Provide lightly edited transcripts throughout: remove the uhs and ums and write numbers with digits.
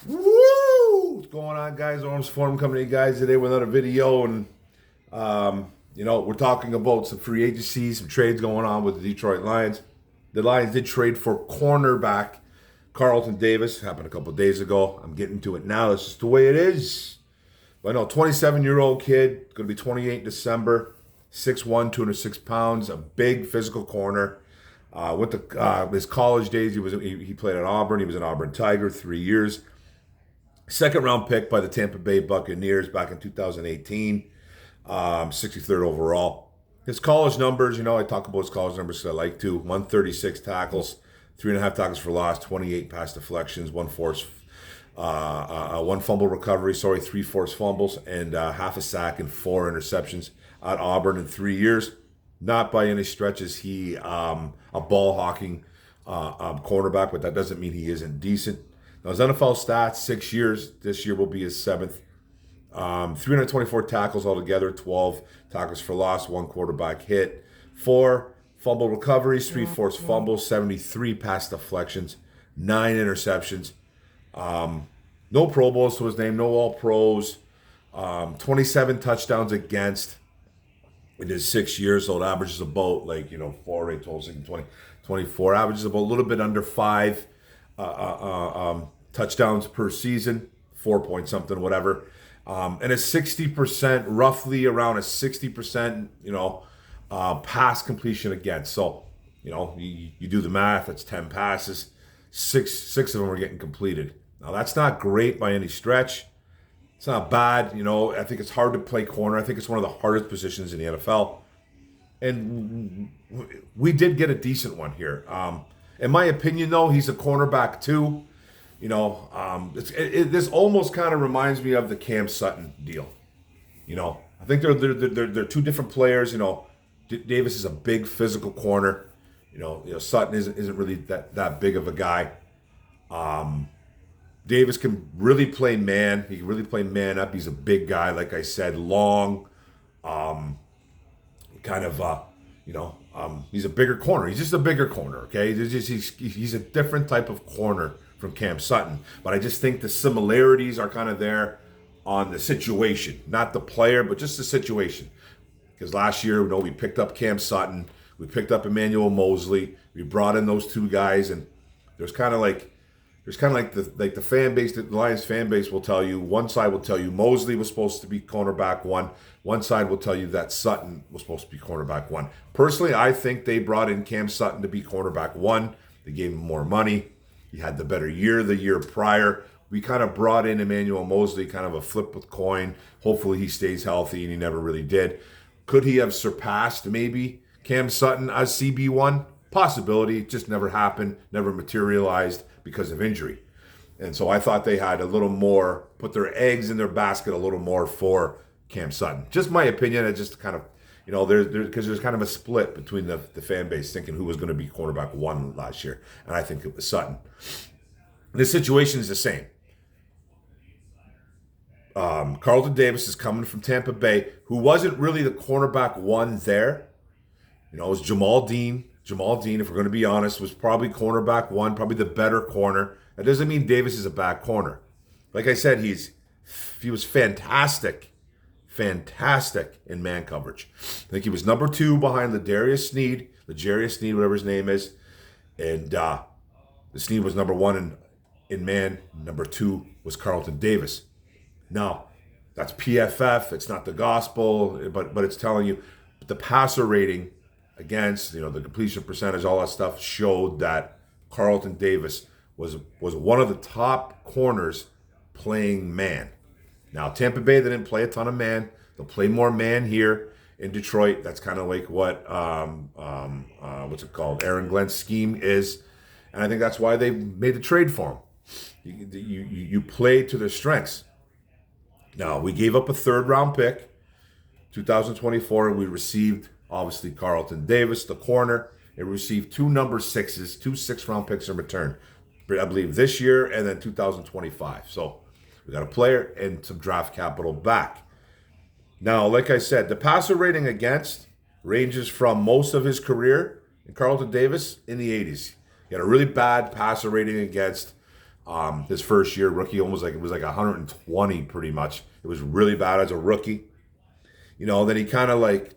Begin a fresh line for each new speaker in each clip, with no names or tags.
Woo! What's going on, guys? Arms Forum coming to you guys today with another video, and we're talking about some free agencies, some trades going on with the Detroit Lions. The Lions did trade for cornerback Carlton Davis. Happened a couple of days ago. I'm getting to it now. That's just the way it is. But no, 27-year-old kid, going to be 28 in December, 6'1", 206 pounds, a big physical corner. Went to his college days. He played at Auburn. He was an Auburn Tiger 3 years. Second round pick by the Tampa Bay Buccaneers back in 2018, 63rd overall. His college numbers, I talk about his college numbers because I like to. 136 tackles, 3.5 tackles for loss, 28 pass deflections, one fumble recovery, 3 forced fumbles, and half a sack and 4 interceptions at Auburn in 3 years. Not by any stretch is he a ball hawking cornerback, but that doesn't mean he isn't decent. Now, his NFL stats, 6 years. This year will be his 7th. 324 tackles altogether, 12 tackles for loss, 1 quarterback hit, 4 fumble recoveries, 3 forced fumbles, 73 pass deflections, 9 interceptions. No Pro Bowls to his name, no All-Pros. 27 touchdowns against in his 6 years, so it averages about 4, 8, 12, 16, 20, 24. Averages about a little bit under 5 touchdowns per season, 4 point something, whatever. And a 60%, roughly around a 60%, pass completion against. So, you do the math, that's 10 passes, six of them are getting completed. Now, that's not great by any stretch. It's not bad. I think it's hard to play corner. I think it's one of the hardest positions in the NFL. And we did get a decent one here. In my opinion, though, he's a cornerback too. This almost kind of reminds me of the Cam Sutton deal. I think they're two different players. Davis is a big physical corner. Sutton isn't really that big of a guy. Davis can really play man. He can really play man up. He's a big guy, like I said, long, he's a bigger corner. He's just a bigger corner, okay? He's a different type of corner from Cam Sutton. But I just think the similarities are kind of there on the situation. Not the player, but just the situation. Because last year, we picked up Cam Sutton. We picked up Emmanuel Mosley. We brought in those two guys, and there's kind of like the fan base, the Lions fan base will tell you, one side will tell you Mosley was supposed to be cornerback one side will tell you that Sutton was supposed to be cornerback 1. Personally, I think they brought in Cam Sutton to be cornerback 1. They gave him more money. He had the better year the year prior. We kind of brought in Emmanuel Mosley, kind of a flip with coin. Hopefully he stays healthy, and he never really did. Could he have surpassed maybe Cam Sutton as CB1? Possibility. It just never happened, never materialized because of injury. And so I thought they had a little more, put their eggs in their basket a little more for Cam Sutton. Just my opinion. It just kind of, because there's kind of a split between the fan base thinking who was going to be cornerback 1 last year. And I think it was Sutton. The situation is the same. Carlton Davis is coming from Tampa Bay, who wasn't really the cornerback 1 there. It was Jamal Dean. Jamal Dean, if we're going to be honest, was probably cornerback 1, probably the better corner. That doesn't mean Davis is a bad corner. Like I said, he was fantastic in man coverage. I think he was number 2 behind L'Jarius Sneed, whatever his name is. And the Sneed was number 1 in man. Number 2 was Carlton Davis. Now, that's PFF. It's not the gospel, but it's telling you. But the passer rating against, the completion percentage, all that stuff showed that Carlton Davis was one of the top corners playing man. Now, Tampa Bay, they didn't play a ton of man. They'll play more man here in Detroit. That's kind of like what, Aaron Glenn's scheme is. And I think that's why they made the trade for him. You play to their strengths. Now, we gave up a 3rd-round pick, 2024, and we received, obviously, Carlton Davis, the corner. It received 2 number 6s, 2 6th-round picks in return. I believe this year and then 2025. So we got a player and some draft capital back. Now, like I said, the passer rating against ranges from most of his career in Carlton Davis in the 80s. He had a really bad passer rating against His first year rookie, almost like it was like 120 pretty much. It was really bad as a rookie. Then he kind of like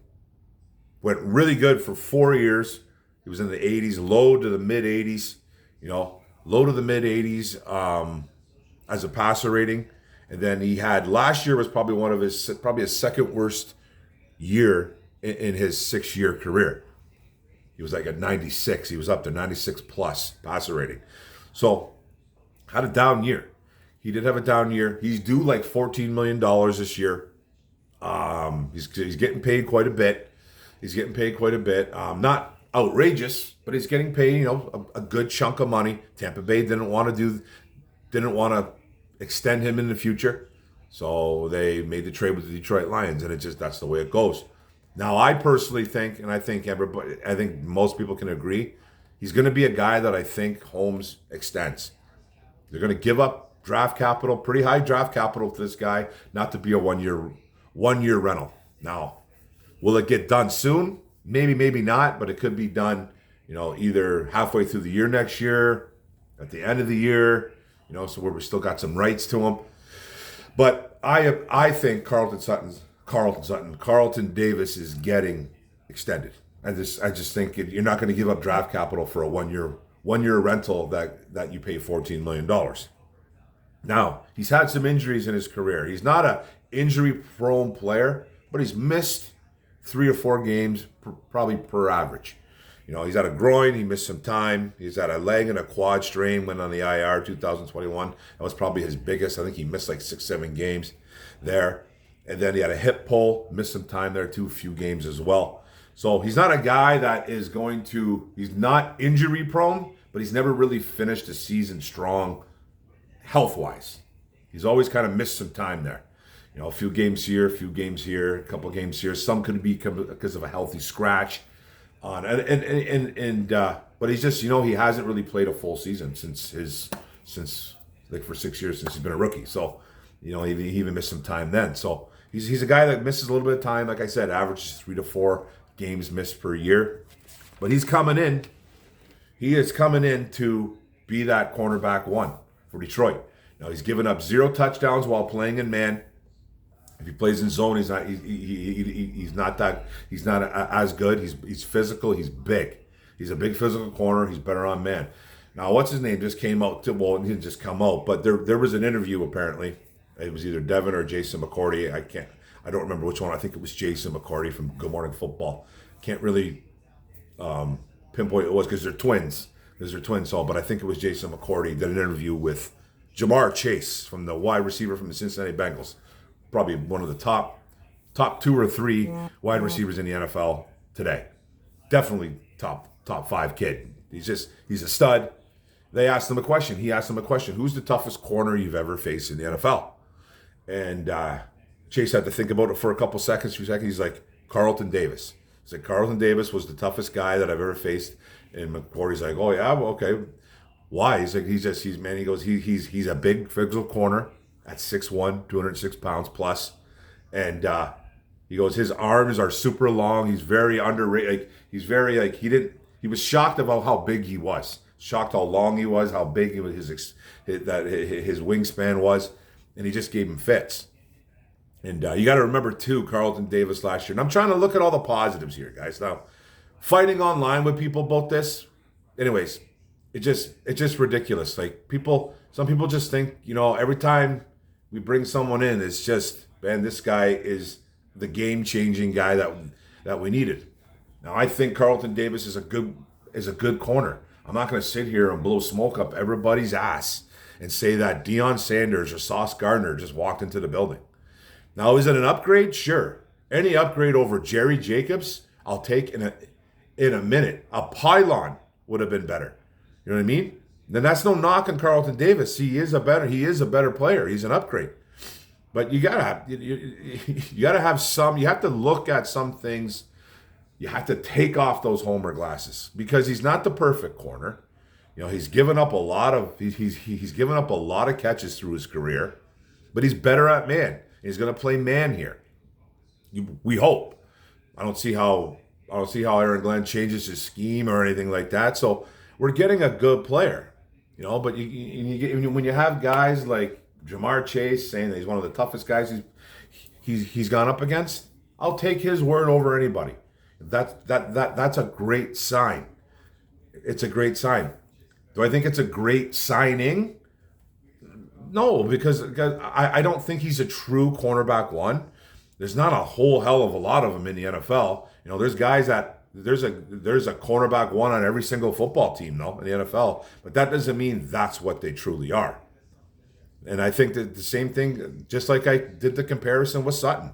went really good for 4 years. He was in the 80s, low to the mid 80s, low to the mid 80s as a passer rating. And then he had last year was probably probably his second worst year in his 6-year career. He was like at 96. He was up to 96 plus passer rating. So had a down year. He did have a down year. He's due like $14 million this year. He's getting paid quite a bit. Not outrageous, but he's getting paid, a good chunk of money. Tampa Bay didn't want to extend him in the future. So they made the trade with the Detroit Lions, and that's the way it goes. Now, I personally think, and I think most people can agree, he's going to be a guy that I think Holmes extends. They're going to give up draft capital, pretty high draft capital to this guy, not to be a one-year rental. Now, will it get done soon? Maybe, maybe not, but it could be done, either halfway through the year next year, at the end of the year, so where we still got some rights to him. But I think Carlton Davis is getting extended. I just think you're not going to give up draft capital for a one-year rental that you pay $14 million. Now, he's had some injuries in his career. He's not a injury-prone player, but he's missed 3 or 4 games probably per average. He's had a groin, he missed some time. He's had a leg and a quad strain, went on the IR 2021. That was probably his biggest. I think he missed like 6-7 games there. And then he had a hip pull, missed some time there too, a few games as well. So he's not a guy that is he's not injury prone, but he's never really finished a season strong health-wise. He's always kind of missed some time there. A few games here, a couple games here. Some could be because of a healthy scratch. But he's just, he hasn't really played a full season since for 6 years since he's been a rookie. So, he even missed some time then. So he's a guy that misses a little bit of time. Like I said, averages 3 to 4 games missed per year. But he's coming in. He is coming in to be that cornerback one for Detroit. Now he's given up 0 touchdowns while playing in man. If he plays in zone, he's not as good. He's physical. He's big. He's a big physical corner. He's better on man. Now, what's his name just came out? He didn't just come out, but there was an interview apparently. It was either Devin or Jason McCourty. I don't remember which one. I think it was Jason McCourty from Good Morning Football. Can't really pinpoint it was because they're twins. But I think it was Jason McCourty did an interview with Jamar Chase from the wide receiver from the Cincinnati Bengals. Probably one of the top 2 or 3 wide receivers in the NFL today. Definitely top 5 kid. He's a stud. They asked him a question. He asked him a question. Who's the toughest corner you've ever faced in the NFL? And Chase had to think about it for a couple seconds, few seconds. He's like, Carlton Davis. He said, Carlton Davis was the toughest guy that I've ever faced. And McCourty's like, oh yeah, well, okay. Why? He's like, he's a big physical corner at 6'1", 206 pounds plus. And he goes, his arms are super long. He's very underrated. He was shocked about how big he was. Shocked how long he was, how big his wingspan was. And he just gave him fits. And you got to remember too, Carlton Davis last year. And I'm trying to look at all the positives here, guys. Now, fighting online with people about this. Anyways, it's just ridiculous. Like some people just think, every time we bring someone in, it's just, man, this guy is the game-changing guy that we needed. Now, I think Carlton Davis is a good corner. I'm not going to sit here and blow smoke up everybody's ass and say that Deion Sanders or Sauce Gardner just walked into the building. Now, is it an upgrade? Sure. Any upgrade over Jerry Jacobs, I'll take in a minute. A pylon would have been better. You know what I mean? Then that's no knock on Carlton Davis. He is a better player. He's an upgrade. But you gotta have some. You have to look at some things. You have to take off those homer glasses because he's not the perfect corner. He's given up a lot of he's given up a lot of catches through his career, but he's better at man. He's going to play man here. We hope. I don't see how Aaron Glenn changes his scheme or anything like that. So we're getting a good player. But when you have guys like Jamar Chase saying that he's one of the toughest guys he's gone up against, I'll take his word over anybody. That's a great sign. It's a great sign. Do I think it's a great signing? No, because I don't think he's a true cornerback one. There's not a whole hell of a lot of them in the NFL. There's guys that there's a cornerback one on every single football team, though, in the NFL. But that doesn't mean that's what they truly are. And I think that the same thing, just like I did the comparison with Sutton.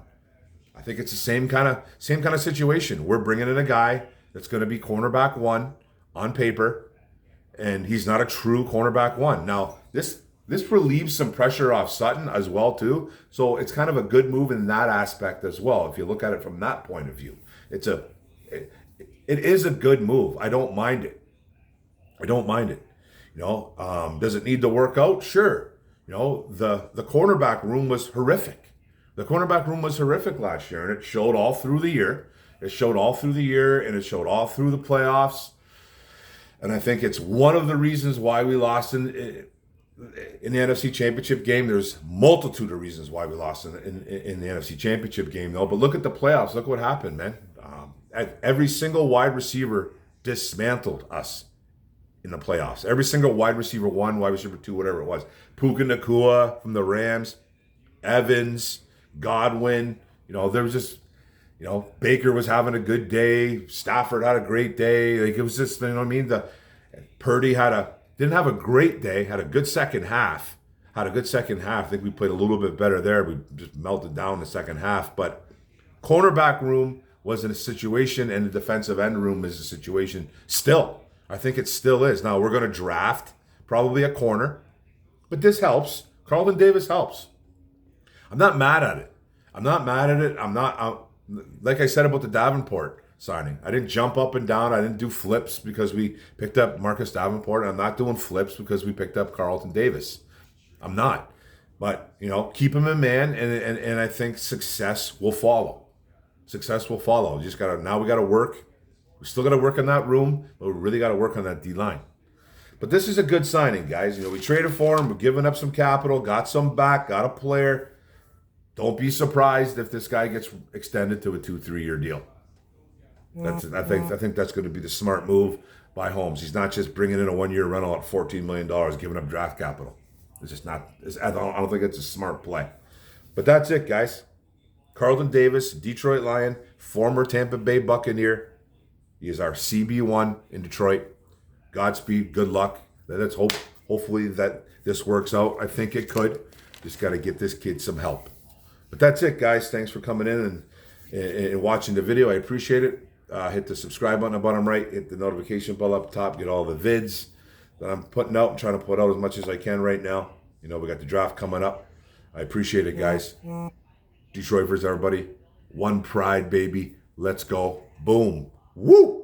I think it's the same kind of situation. We're bringing in a guy that's going to be cornerback one on paper, and he's not a true cornerback one. Now, this relieves some pressure off Sutton as well too. So it's kind of a good move in that aspect as well. If you look at it from that point of view, it is a good move. I don't mind it. Does it need to work out? Sure. The cornerback room was horrific. The cornerback room was horrific last year, and it showed all through the year. And it showed all through the playoffs. And I think it's one of the reasons why we lost in the NFC Championship game. There's multitude of reasons why we lost in the NFC Championship game, though. But look at the playoffs. Look what happened, man. Every single wide receiver dismantled us in the playoffs. Every single wide receiver one, wide receiver two, whatever it was. Puka Nacua from the Rams, Evans, Godwin. There was just, Baker was having a good day. Stafford had a great day. Like, it was just, Purdy didn't have a great day, had a good second half. I think we played a little bit better there. We just melted down the second half. But cornerback room was in a situation, and the defensive end room is a situation still. I think it still is. Now, we're going to draft probably a corner, but this helps. Carlton Davis helps. I'm not mad at it. I'm not, like I said about the Davenport signing. I didn't jump up and down. I didn't do flips because we picked up Marcus Davenport. I'm not doing flips because we picked up Carlton Davis. I'm not. But, keep him in man, and I think success will follow. We got to work. We still got to work on that room, but we really got to work on that D-line. But this is a good signing, guys. We traded for him. We're giving up some capital, got some back, got a player. Don't be surprised if this guy gets extended to a 2-3 year deal. I think that's going to be the smart move by Holmes. He's not just bringing in a 1 year rental at $14 million, giving up draft capital. It's just not. I don't think it's a smart play. But that's it, guys. Carlton Davis, Detroit Lion, former Tampa Bay Buccaneer. He is our CB1 in Detroit. Godspeed. Good luck. Hopefully that this works out. I think it could. Just got to get this kid some help. But that's it, guys. Thanks for coming in and watching the video. I appreciate it. Hit the subscribe button on the bottom right. Hit the notification bell up top. Get all the vids that I'm putting out. I'm trying to put out as much as I can right now. We got the draft coming up. I appreciate it, guys. Detroit versus everybody. One pride, baby. Let's go. Boom. Woo!